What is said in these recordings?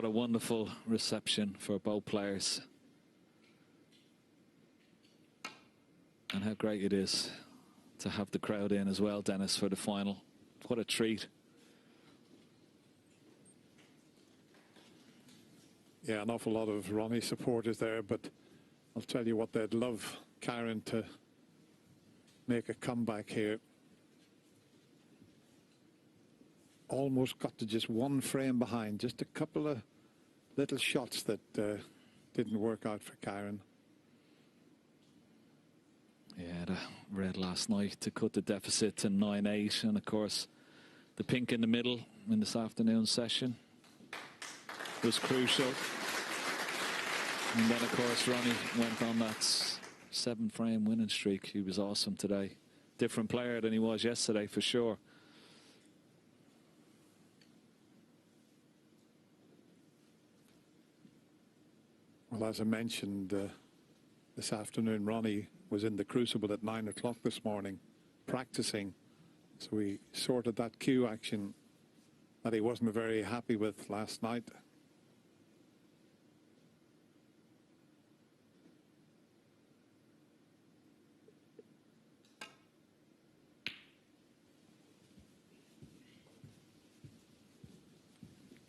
what a wonderful reception for both players. And how great it is to have the crowd in as well, Dennis, for the final. What a treat. Yeah, an awful lot of Ronnie supporters there, but I'll tell you what, they'd love Kyren to make a comeback here. Almost got to just one frame behind, just a couple of little shots that didn't work out for Kyren. Yeah, the red last night to cut the deficit to 9-8, and of course the pink in the middle in this afternoon session was crucial. And then of course Ronnie went on that 7-frame winning streak. He was awesome today. Different player than he was yesterday for sure. Well, as I mentioned this afternoon, Ronnie was in the Crucible at 9 o'clock this morning practicing. So we sorted that cue action that he wasn't very happy with last night.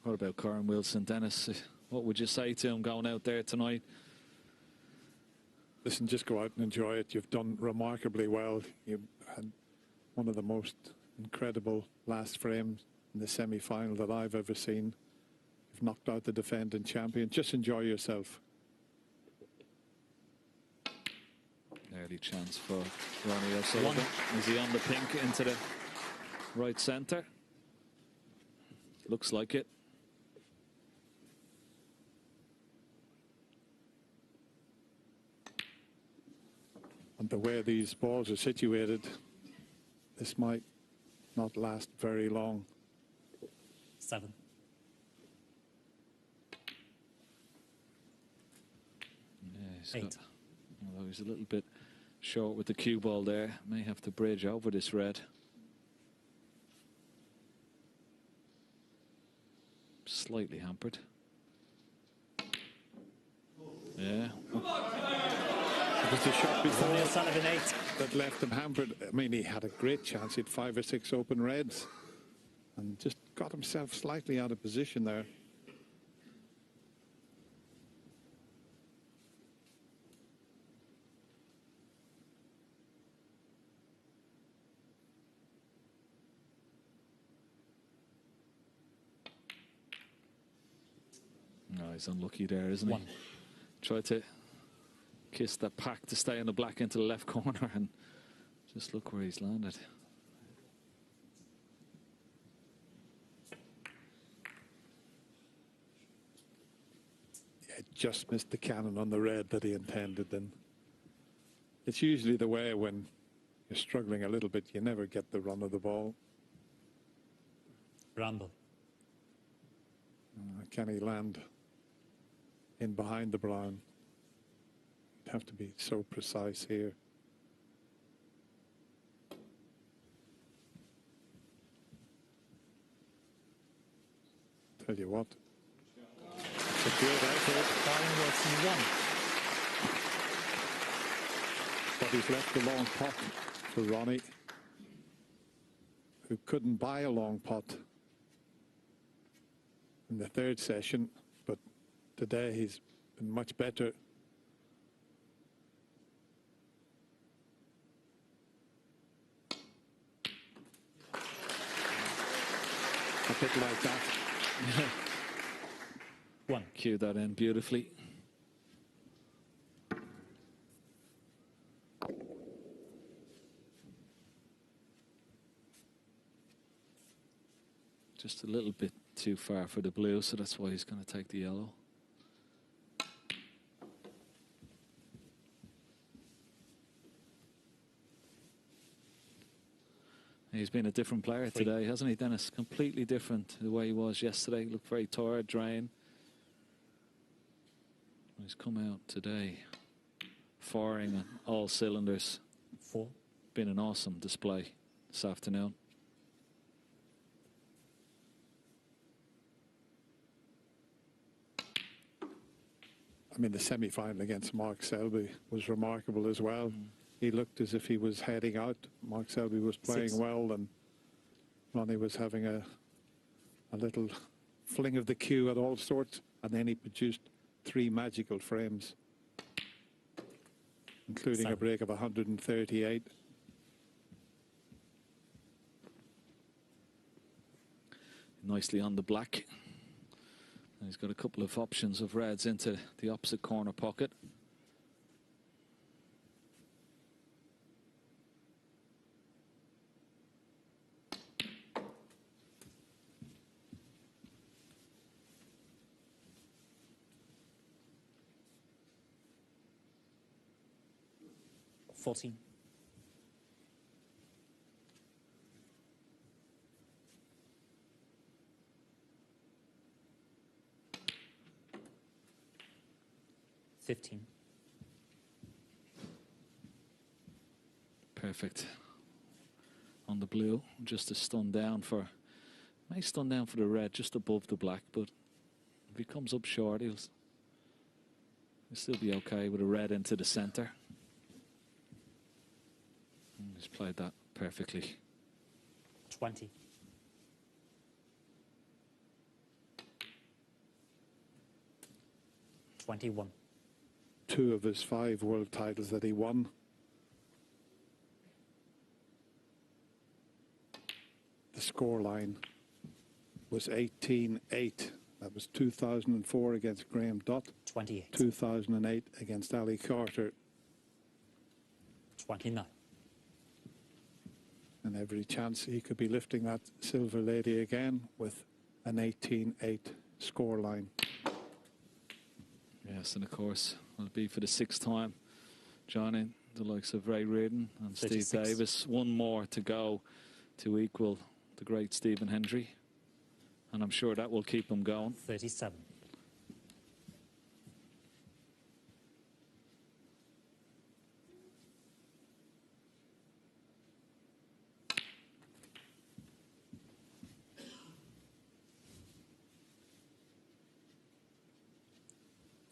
What about Kyren Wilson, Dennis? What would you say to him going out there tonight? Listen, just go out and enjoy it. You've done remarkably well. You had one of the most incredible last frames in the semi-final that I've ever seen. You've knocked out the defending champion. Just enjoy yourself. Early chance for Ronnie Sullivan. Is he on the pink into the right centre? Looks like it. And the way these balls are situated, this might not last very long. 7. Yeah, he's 8. Although he's a little bit short with the cue ball there. May have to bridge over this red. Slightly hampered. Yeah. It was the shot before Sullivan 8 that left him hampered. I mean, he had a great chance. He had 5 or 6 open reds and just got himself slightly out of position there. No, he's unlucky there, isn't he? 1. Tried to kiss that pack to stay in the black into the left corner, and just look where he's landed. Yeah, just missed the cannon on the red that he intended. And it's usually the way when you're struggling a little bit, you never get the run of the ball. Ramble. Can he land in behind the brown? Have to be so precise here. Tell you what, it's a good effort. Kyren Wilson 1. But he's left a long pot for Ronnie, who couldn't buy a long pot in the 3rd session, but today he's been much better. A bit like that. 1. Cue that in beautifully. Just a little bit too far for the blue, so that's why he's going to take the yellow. He's been a different player today, hasn't he, Dennis? Completely different to the way he was yesterday. He looked very tired, drained. He's come out today firing on all cylinders. 4. Been an awesome display this afternoon. I mean, the semi-final against Mark Selby was remarkable as well. He looked as if he was heading out. Mark Selby was playing 6. well, and Ronnie was having a little fling of the cue at all sorts, and then he produced 3 magical frames, including a break of 138. Nicely on the black. And he's got a couple of options of reds into the opposite corner pocket. $14. $15. Perfect. On the blue, just a stun down for, nice stun down for the red, just above the black, but if he comes up short, he'll still be okay with a red into the center. He's played that perfectly. 20. $21. 2 of his 5 world titles that he won. The scoreline was 18-8. That was 2004 against Graham Dutt. 28. 2008 against Ali Quater. 29. And every chance he could be lifting that silver lady again with an 18-8 scoreline. Yes, and of course, it'll be for the 6th time. Johnny, the likes of Ray Reardon and 36. Steve Davis. 1 more to go to equal the great Stephen Hendry. And I'm sure that will keep him going. 37.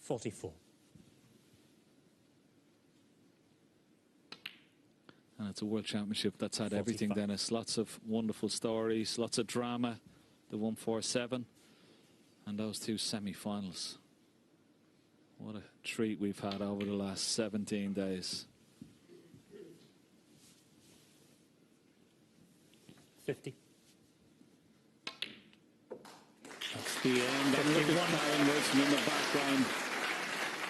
$44. And it's a world championship that's had 45. everything, Dennis. Lots of wonderful stories, lots of drama. The 147 and those 2 semi-finals. What a treat we've had over the last 17 days. 50. That's the end. And look at Kyren Wilson in the background.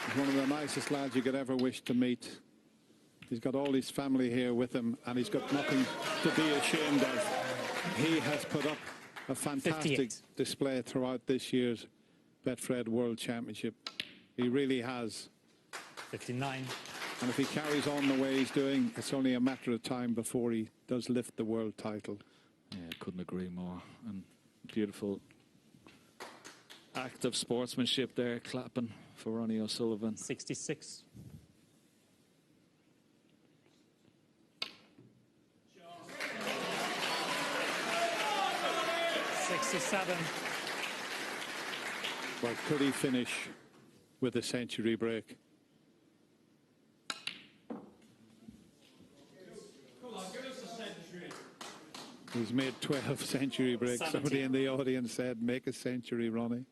He's one of the nicest lads you could ever wish to meet. He's got all his family here with him, and he's got nothing to be ashamed of. He has put up a fantastic 58. display throughout this year's Betfred World Championship. He really has. 59. And if he carries on the way he's doing, it's only a matter of time before he does lift the world title. Yeah, couldn't agree more. And beautiful act of sportsmanship there, clapping for Ronnie O'Sullivan. 66. $67. Well, could he finish with a century break? He's made 12 century breaks. 70. Somebody in the audience said, make a century, Ronnie.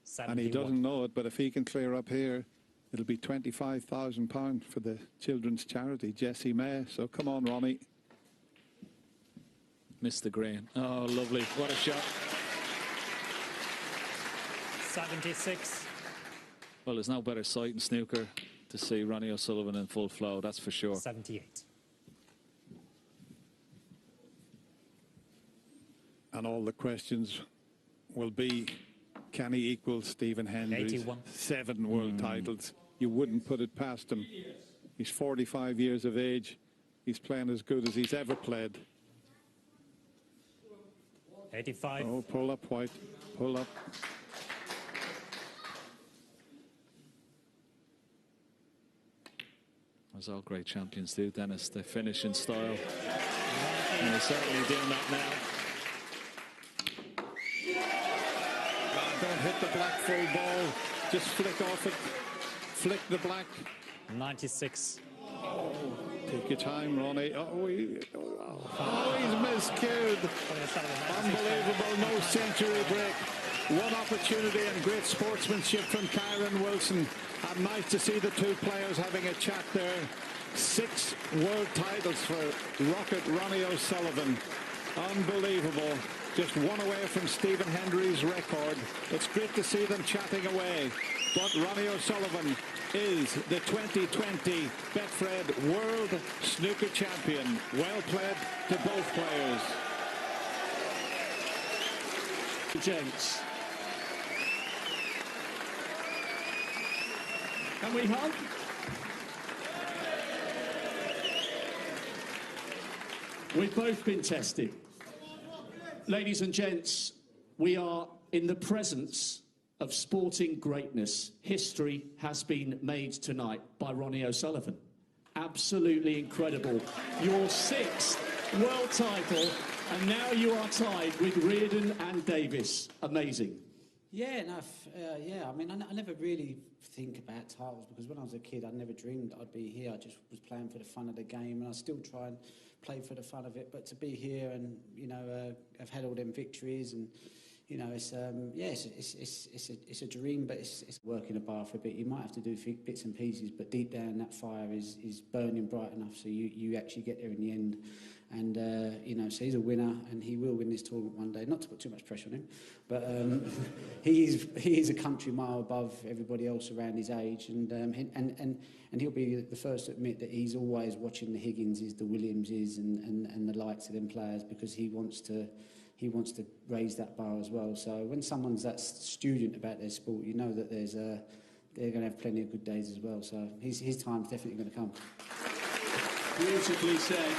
71. And he doesn't know it, but if he can clear up here, it'll be £25,000 for the children's charity, Jessie May. So come on, Ronnie. Missed the green. Oh, lovely. What a shot. 76. Well, there's no better sight in snooker to see Ronnie O'Sullivan in full flow, that's for sure. 78. And all the questions will be, can he equal Stephen Hendry's 81. 7 world titles? You wouldn't put it past him. He's 45 years of age. He's playing as good as he's ever played. 85. Oh, pull up, White. Pull up. As all great champions do, Dennis. They finish in style. And they're certainly doing that now. Don't Don't hit the black full ball. Just flick off it. Flick the black. 96. Take your time, Ronnie. He's miscued. Unbelievable, no century break. One opportunity and great sportsmanship from Kyren Wilson. And nice to see the two players having a chat there. 6 world titles for Rocket Ronnie O'Sullivan. Unbelievable. Just one away from Stephen Hendry's record. It's great to see them chatting away. But Ronnie O'Sullivan is the 2020 Betfred World Snooker Champion. Well played to both players. Gents. Can we hug? We've both been tested. Ladies and gents, we are in the presence of sporting greatness. History has been made tonight by Ronnie O'Sullivan. Absolutely incredible. Your 6th world title, and now you are tied with Reardon and Davis. Amazing. Yeah, I mean, I never really think about titles because when I was a kid, I never dreamed I'd be here. I just was playing for the fun of the game, and I still try and play for the fun of it. But to be here and, you know, I've had all them victories and, you know, it's a dream, but it's working a bar for a bit. You might have to do bits and pieces, but deep down that fire is burning bright enough so you actually get there in the end. And, you know, so he's a winner and he will win this tournament one day. Not to put too much pressure on him, but he is a country mile above everybody else around his age. And he'll be the first to admit that he's always watching the Higginses, the Williamses and the likes of them players because he wants to raise that bar as well. So when someone's that student about their sport, you know that they're going to have plenty of good days as well. So his time's definitely going to come. Beautifully said.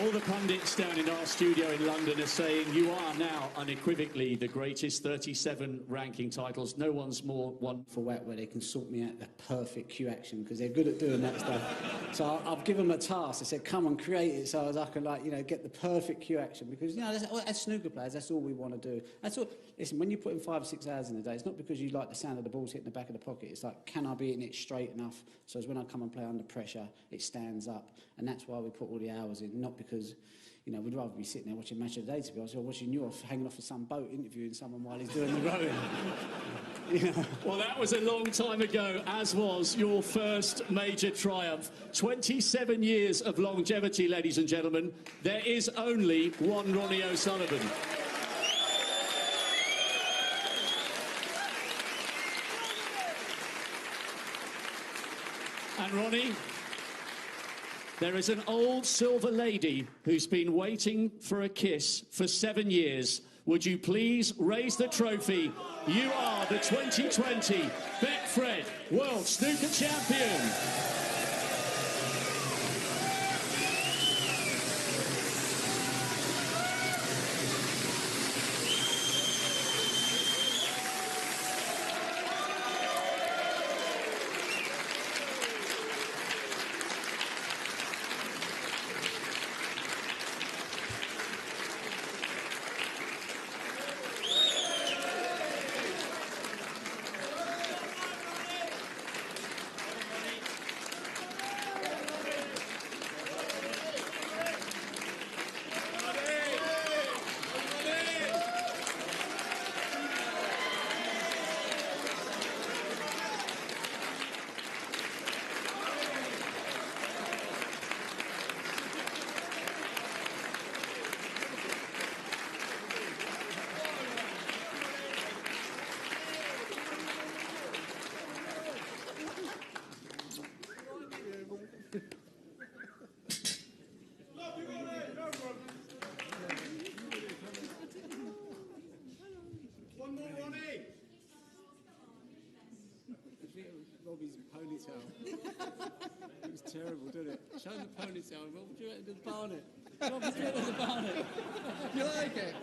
All the pundits down in our studio in London are saying you are now unequivocally the greatest. 37 ranking titles. No one's more won. For WAC where they can sort me out the perfect cue action because they're good at doing that stuff. So I've given them a task. I said, come on, create it so as I can, like, you know, get the perfect cue action because, you know, as snooker players, that's all we want to do. That's all. Listen, when you put in 5 or 6 hours in a day, it's not because you like the sound of the balls hitting the back of the pocket. It's like, can I be in it straight enough so as when I come and play under pressure, it stands up. And that's why we put all the hours in, not because, you know, we'd rather be sitting there watching Match of the Day, to be honest, or watching you off, hanging off of some boat, interviewing someone while he's doing the rowing. You know? Well, that was a long time ago, as was your first major triumph. 27 years of longevity, ladies and gentlemen. There is only one Ronnie O'Sullivan. And Ronnie, there is an old silver lady who's been waiting for a kiss for 7 years. Would you please raise the trophy? You are the 2020 Betfred World Snooker Champion. Robbie's ponytail. It was terrible, didn't it? Show the ponytail. Rob, do you reckon the barnet? Rob, do you reckon the barnet? You like it?